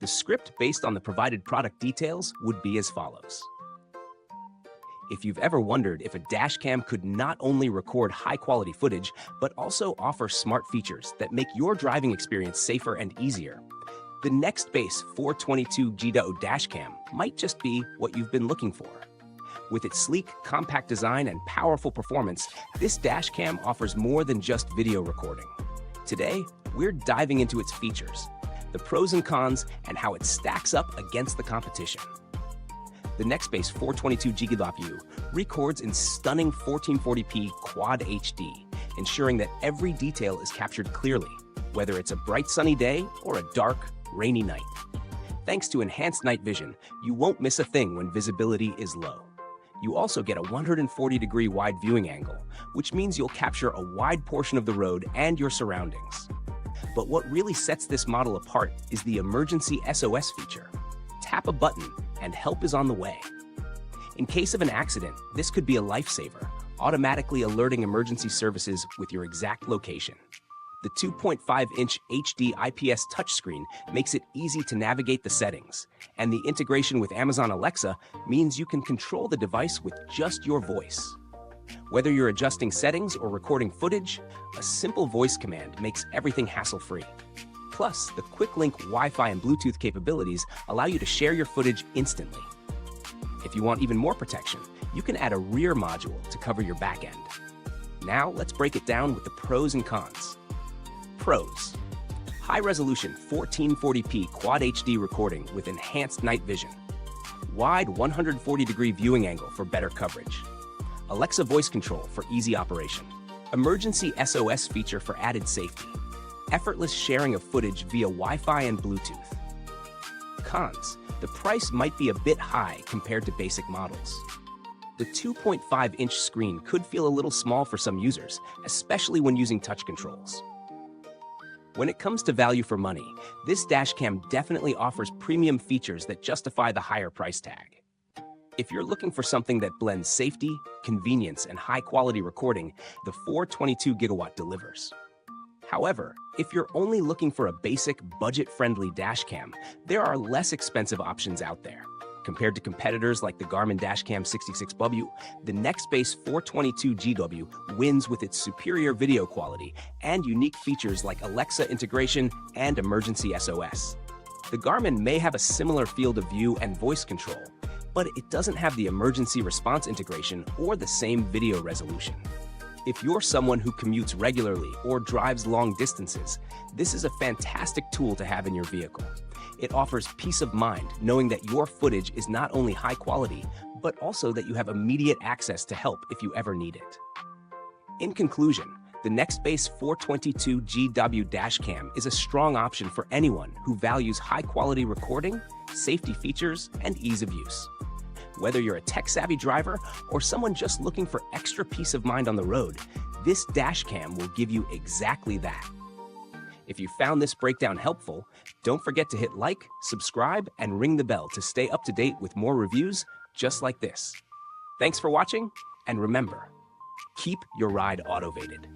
The script based on the provided product details would be as follows. If you've ever wondered if a dashcam could not only record high-quality footage, but also offer smart features that make your driving experience safer and easier, the Nextbase 422GW dashcam might just be what you've been looking for. With its sleek, compact design and powerful performance, this dashcam offers more than just video recording. Today, we're diving into its features, the pros and cons, and how it stacks up against the competition. The Nextbase 422GW records in stunning 1440p Quad HD, ensuring that every detail is captured clearly, whether it's a bright sunny day or a dark, rainy night. Thanks to enhanced night vision, you won't miss a thing when visibility is low. You also get a 140-degree wide viewing angle, which means you'll capture a wide portion of the road and your surroundings. But what really sets this model apart is the emergency SOS feature. Tap a button and help is on the way. In case of an accident, this could be a lifesaver, automatically alerting emergency services with your exact location. The 2.5-inch HD IPS touchscreen makes it easy to navigate the settings, and the integration with Amazon Alexa means you can control the device with just your voice. Whether you're adjusting settings or recording footage, a simple voice command makes everything hassle-free. Plus, the quick-link Wi-Fi and Bluetooth capabilities allow you to share your footage instantly. If you want even more protection, you can add a rear module to cover your back end. Now, let's break it down with the pros and cons. Pros: high-resolution 1440p Quad HD recording with enhanced night vision. Wide 140-degree viewing angle for better coverage. Alexa voice control for easy operation. Emergency SOS feature for added safety. Effortless sharing of footage via Wi-Fi and Bluetooth. Cons: the price might be a bit high compared to basic models. The 2.5-inch screen could feel a little small for some users, especially when using touch controls. When it comes to value for money, this dashcam definitely offers premium features that justify the higher price tag. If you're looking for something that blends safety, convenience, and high-quality recording, the 422GW delivers. However, if you're only looking for a basic, budget-friendly dashcam, there are less expensive options out there. Compared to competitors like the Garmin Dashcam 66W, the Nextbase 422GW wins with its superior video quality and unique features like Alexa integration and emergency SOS. The Garmin may have a similar field of view and voice control, but it doesn't have the emergency response integration or the same video resolution. If you're someone who commutes regularly or drives long distances, this is a fantastic tool to have in your vehicle. It offers peace of mind knowing that your footage is not only high quality, but also that you have immediate access to help if you ever need it. In conclusion, the Nextbase 422GW dashcam is a strong option for anyone who values high-quality recording, safety features, and ease of use. Whether you're a tech-savvy driver or someone just looking for extra peace of mind on the road, this dashcam will give you exactly that. If you found this breakdown helpful, don't forget to hit like, subscribe, and ring the bell to stay up to date with more reviews just like this. Thanks for watching, and remember, keep your ride autovated.